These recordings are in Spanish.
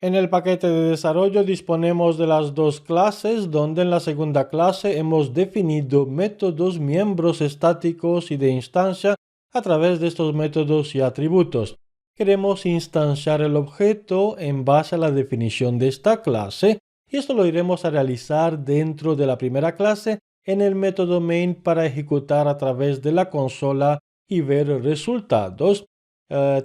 En el paquete de desarrollo disponemos de las dos clases, donde en la segunda clase hemos definido métodos miembros estáticos y de instancia a través de estos métodos y atributos. Queremos instanciar el objeto en base a la definición de esta clase, y esto lo iremos a realizar dentro de la primera clase en el método main para ejecutar a través de la consola y ver resultados.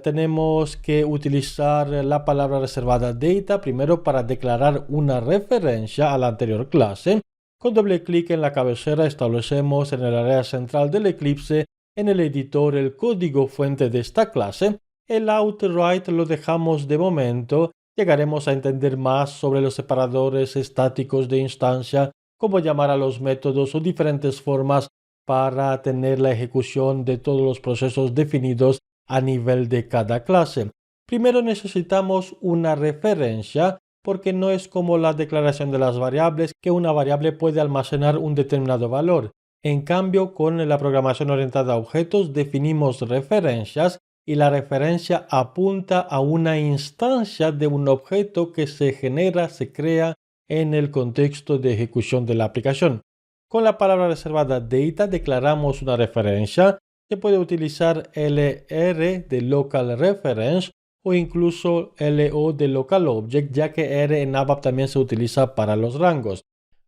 Tenemos que utilizar la palabra reservada data primero para declarar una referencia a la anterior clase. Con doble clic en la cabecera establecemos en el área central del Eclipse en el editor el código fuente de esta clase. El outright lo dejamos de momento. Llegaremos a entender más sobre los separadores estáticos de instancia, cómo llamar a los métodos o diferentes formas para tener la ejecución de todos los procesos definidos a nivel de cada clase. Primero necesitamos una referencia porque no es como la declaración de las variables que una variable puede almacenar un determinado valor. En cambio, con la programación orientada a objetos definimos referencias y la referencia apunta a una instancia de un objeto que se genera, se crea en el contexto de ejecución de la aplicación. Con la palabra reservada data declaramos una referencia. Se puede utilizar LR de Local Reference o incluso LO de Local Object, ya que R en ABAP también se utiliza para los rangos.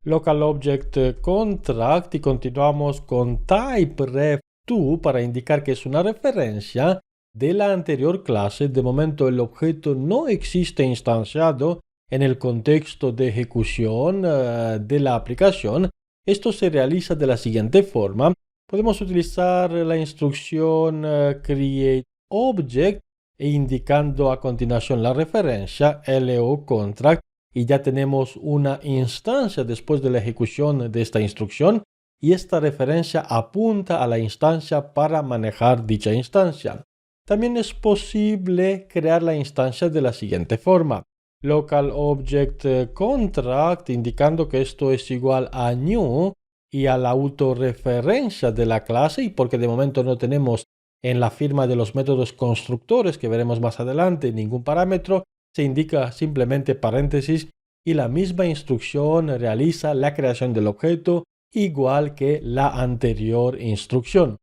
Local Object Contract y continuamos con TypeRef2 para indicar que es una referencia de la anterior clase. De momento el objeto no existe instanciado en el contexto de ejecución de la aplicación. Esto se realiza de la siguiente forma. Podemos utilizar la instrucción createObject e indicando a continuación la referencia LOContract y ya tenemos una instancia después de la ejecución de esta instrucción y esta referencia apunta a la instancia para manejar dicha instancia. También es posible crear la instancia de la siguiente forma. Local Object Contract indicando que esto es igual a new y a la autorreferencia de la clase, y porque de momento no tenemos en la firma de los métodos constructores que veremos más adelante ningún parámetro, se indica simplemente paréntesis y la misma instrucción realiza la creación del objeto igual que la anterior instrucción.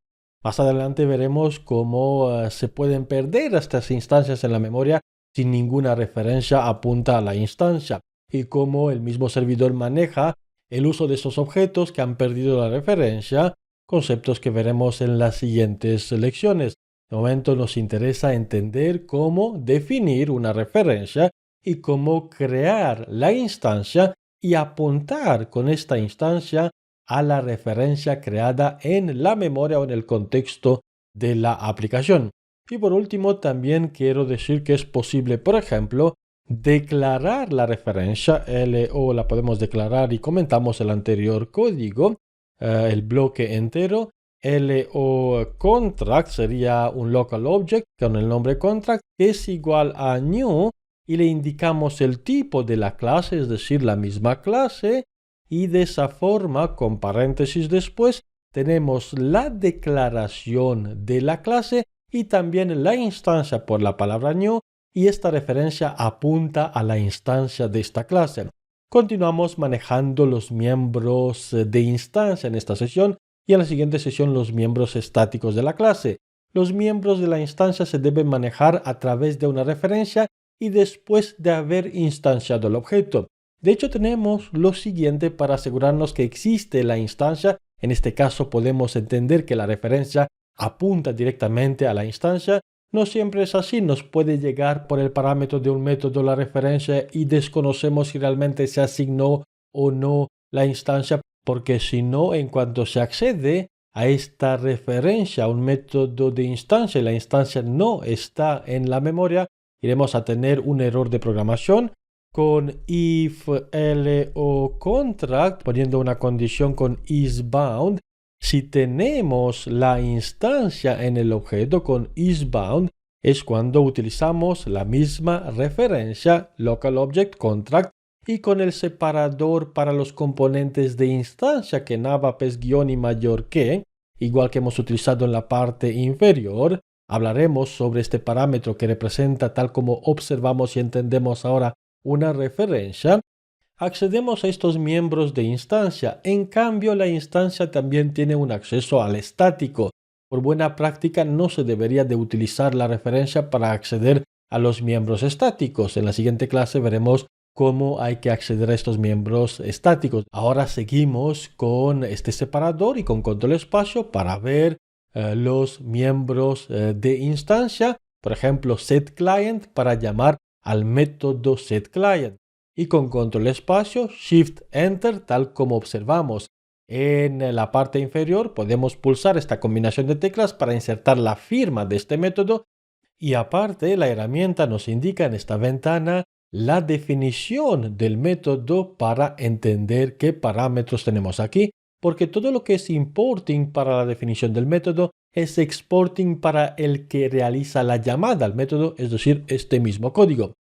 Más adelante veremos cómo se pueden perder estas instancias en la memoria si ninguna referencia apunta a la instancia y cómo el mismo servidor maneja el uso de estos objetos que han perdido la referencia, conceptos que veremos en las siguientes lecciones. De momento nos interesa entender cómo definir una referencia y cómo crear la instancia y apuntar con esta instancia a la referencia creada en la memoria o en el contexto de la aplicación. Y por último, también quiero decir que es posible, por ejemplo, declarar la referencia LO, la podemos declarar y comentamos el anterior código, el bloque entero. LO contract sería un local object con el nombre contract que es igual a new y le indicamos el tipo de la clase, es decir, la misma clase, y de esa forma, con paréntesis después, tenemos la declaración de la clase y también la instancia por la palabra new, y esta referencia apunta a la instancia de esta clase. Continuamos manejando los miembros de instancia en esta sesión y en la siguiente sesión los miembros estáticos de la clase. Los miembros de la instancia se deben manejar a través de una referencia y después de haber instanciado el objeto. De hecho, tenemos lo siguiente para asegurarnos que existe la instancia. En este caso podemos entender que la referencia apunta directamente a la instancia. No siempre es así, nos puede llegar por el parámetro de un método la referencia y desconocemos si realmente se asignó o no la instancia, porque si no, en cuanto se accede a esta referencia a un método de instancia y la instancia no está en la memoria, iremos a tener un error de programación con if LO contract, poniendo una condición con isBound. Si tenemos la instancia en el objeto con isBound, es cuando utilizamos la misma referencia local object contract y con el separador para los componentes de instancia que en ABAP es guión y mayor que, igual que hemos utilizado en la parte inferior. Hablaremos sobre este parámetro que representa, tal como observamos y entendemos ahora, una referencia, accedemos a estos miembros de instancia. En cambio, la instancia también tiene un acceso al estático. Por buena práctica, no se debería de utilizar la referencia para acceder a los miembros estáticos. En la siguiente clase veremos cómo hay que acceder a estos miembros estáticos. Ahora seguimos con este separador y con control espacio para ver los miembros de instancia. Por ejemplo, setClient para llamar al método setClient. Y con control espacio, Shift Enter, tal como observamos en la parte inferior, podemos pulsar esta combinación de teclas para insertar la firma de este método. Y aparte, la herramienta nos indica en esta ventana la definición del método para entender qué parámetros tenemos aquí, porque todo lo que es importing para la definición del método es exporting para el que realiza la llamada al método, es decir, este mismo código.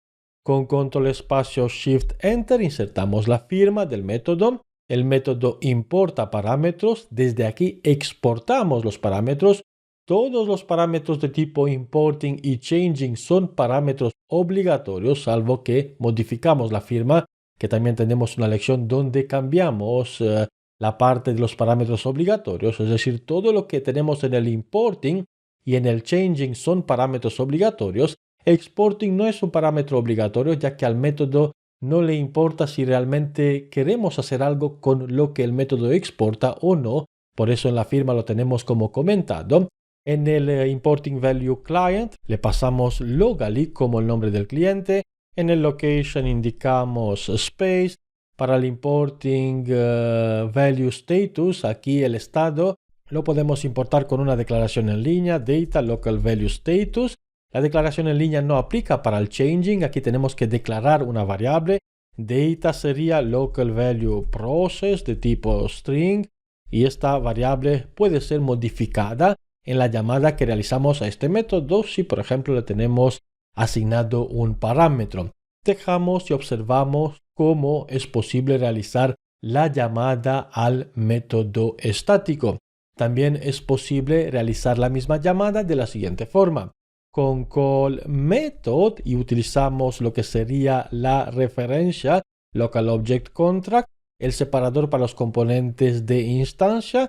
Con control espacio Shift Enter insertamos la firma del método. El método importa parámetros. Desde aquí exportamos los parámetros. Todos los parámetros de tipo importing y changing son parámetros obligatorios, salvo que modificamos la firma, que también tenemos una lección donde cambiamos la parte de los parámetros obligatorios, es decir, todo lo que tenemos en el importing y en el changing son parámetros obligatorios. Exporting no es un parámetro obligatorio, ya que al método no le importa si realmente queremos hacer algo con lo que el método exporta o no. Por eso en la firma lo tenemos como comentado. En el importing value client le pasamos locally como el nombre del cliente. En el location indicamos space. Para el importing value status, aquí el estado lo podemos importar con una declaración en línea, data local value status. La declaración en línea no aplica para el changing. Aquí tenemos que declarar una variable. Data sería local value process de tipo string. Y esta variable puede ser modificada en la llamada que realizamos a este método si, por ejemplo, le tenemos asignado un parámetro. Dejamos y observamos cómo es posible realizar la llamada al método estático. También es posible realizar la misma llamada de la siguiente forma. Con call method y utilizamos lo que sería la referencia local object contract, el separador para los componentes de instancia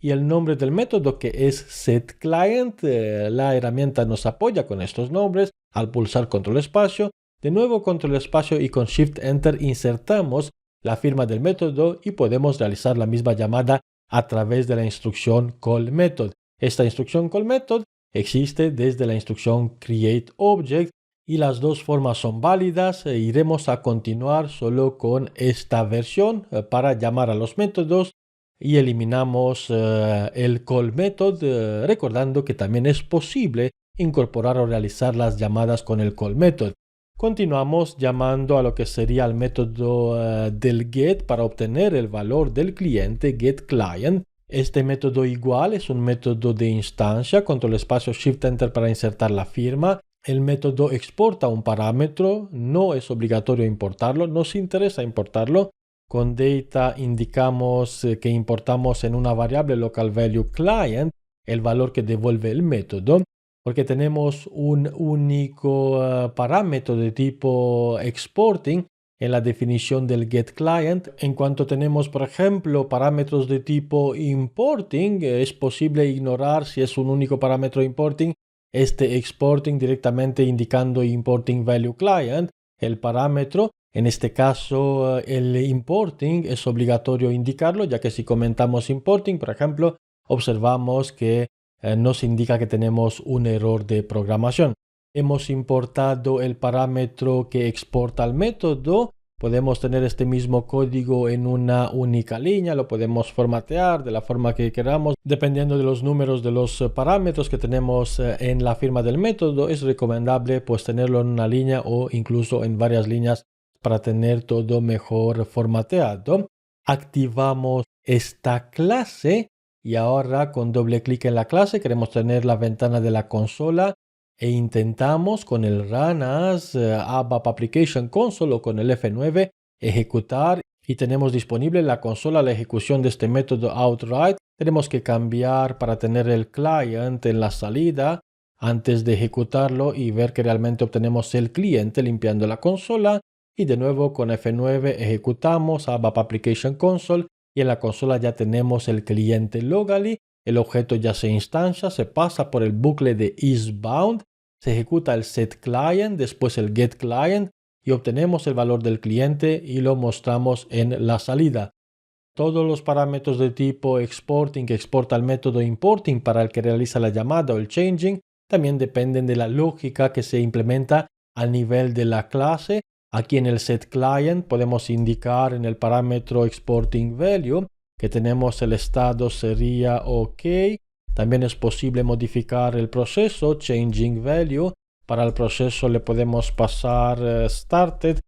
y el nombre del método que es setClient. La herramienta nos apoya con estos nombres al pulsar control espacio. De nuevo control espacio y con Shift Enter insertamos la firma del método y podemos realizar la misma llamada a través de la instrucción call method. Esta instrucción call method existe desde la instrucción create object y las dos formas son válidas. Iremos a continuar solo con esta versión para llamar a los métodos y eliminamos el call method, recordando que también es posible incorporar o realizar las llamadas con el call method. Continuamos llamando a lo que sería el método del get para obtener el valor del cliente getClient. Este método igual es un método de instancia, control espacio Shift Enter para insertar la firma. El método exporta un parámetro, no es obligatorio importarlo, nos interesa importarlo. Con data indicamos que importamos en una variable local value client el valor que devuelve el método, porque tenemos un único parámetro de tipo exporting en la definición del getClient. En cuanto tenemos, por ejemplo, parámetros de tipo importing, es posible ignorar si es un único parámetro importing este exporting directamente indicando importing value client, el parámetro. En este caso, el importing es obligatorio indicarlo, ya que si comentamos importing, por ejemplo, observamos que nos indica que tenemos un error de programación. Hemos importado el parámetro que exporta el método. Podemos tener este mismo código en una única línea, lo podemos formatear de la forma que queramos. Dependiendo de los números de los parámetros que tenemos en la firma del método, es recomendable pues tenerlo en una línea o incluso en varias líneas para tener todo mejor formateado. Activamos esta clase y ahora con doble clic en la clase queremos tener la ventana de la consola e intentamos con el Run as ABAP Application Console o con el F9 ejecutar y tenemos disponible en la consola la ejecución de este método outright. Tenemos que cambiar para tener el client en la salida antes de ejecutarlo y ver que realmente obtenemos el cliente limpiando la consola. y de nuevo con F9 ejecutamos ABAP Application Console y en la consola ya tenemos el cliente locally, el objeto ya se instancia, se pasa por el bucle de isBound, se ejecuta el setClient, después el getClient y obtenemos el valor del cliente y lo mostramos en la salida. Todos los parámetros de tipo exporting que exporta al método importing para el que realiza la llamada o el changing también dependen de la lógica que se implementa a nivel de la clase. Aquí en el setClient podemos indicar en el parámetro exporting value que tenemos el estado sería OK. También es posible modificar el proceso changing value. Para el proceso le podemos pasar started,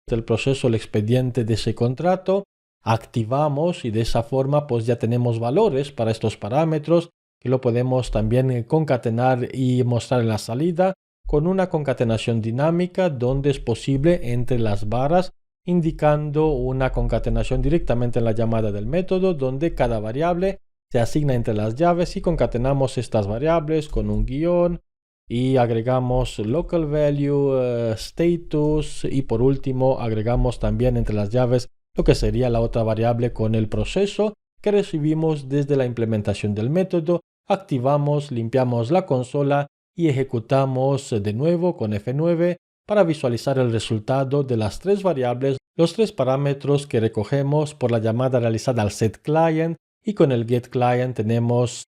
del proceso el expediente de ese contrato. Activamos y de esa forma pues ya tenemos valores para estos parámetros que lo podemos también concatenar y mostrar en la salida con una concatenación dinámica donde es posible entre las barras indicando una concatenación directamente en la llamada del método donde cada variable se asigna entre las llaves y concatenamos estas variables con un guión y agregamos local value, status y por último agregamos también entre las llaves lo que sería la otra variable con el proceso que recibimos desde la implementación del método. Activamos, limpiamos la consola y ejecutamos de nuevo con F9 para visualizar el resultado de las tres variables, los tres parámetros que recogemos por la llamada realizada al setClient y con el getClient tenemos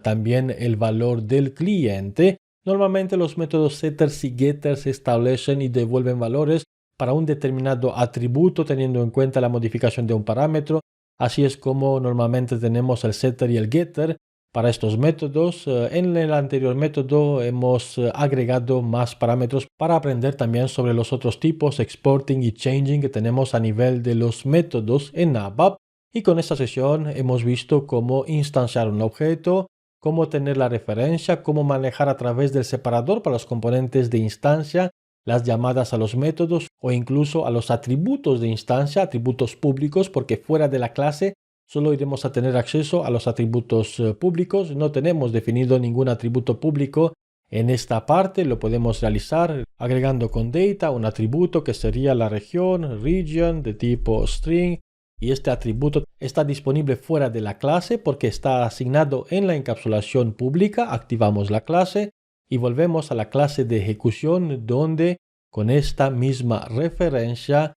también el valor del cliente. Normalmente los métodos setters y getters establecen y devuelven valores para un determinado atributo teniendo en cuenta la modificación de un parámetro. Así es como normalmente tenemos el setter y el getter para estos métodos. En el anterior método hemos agregado más parámetros para aprender también sobre los otros tipos exporting y changing que tenemos a nivel de los métodos en ABAP. Y con esta sesión hemos visto cómo instanciar un objeto, cómo tener la referencia, cómo manejar a través del separador para los componentes de instancia las llamadas a los métodos o incluso a los atributos de instancia, atributos públicos, porque fuera de la clase solo iremos a tener acceso a los atributos públicos. No tenemos definido ningún atributo público en esta parte. Lo podemos realizar agregando con data un atributo que sería la región, region, de tipo string. Y este atributo está disponible fuera de la clase porque está asignado en la encapsulación pública. Activamos la clase y volvemos a la clase de ejecución donde con esta misma referencia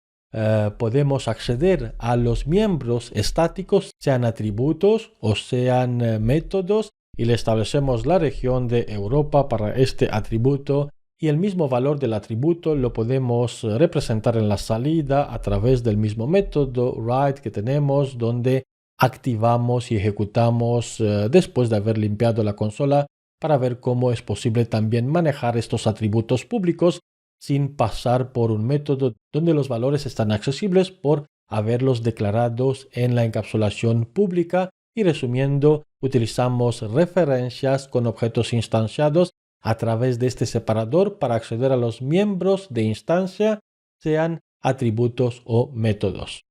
podemos acceder a los miembros estáticos, sean atributos o sean métodos, y le establecemos la región de Europa para este atributo y el mismo valor del atributo lo podemos representar en la salida a través del mismo método write que tenemos donde activamos y ejecutamos después de haber limpiado la consola para ver cómo es posible también manejar estos atributos públicos sin pasar por un método donde los valores están accesibles por haberlos declarados en la encapsulación pública. Y resumiendo, utilizamos referencias con objetos instanciados a través de este separador para acceder a los miembros de instancia, sean atributos o métodos.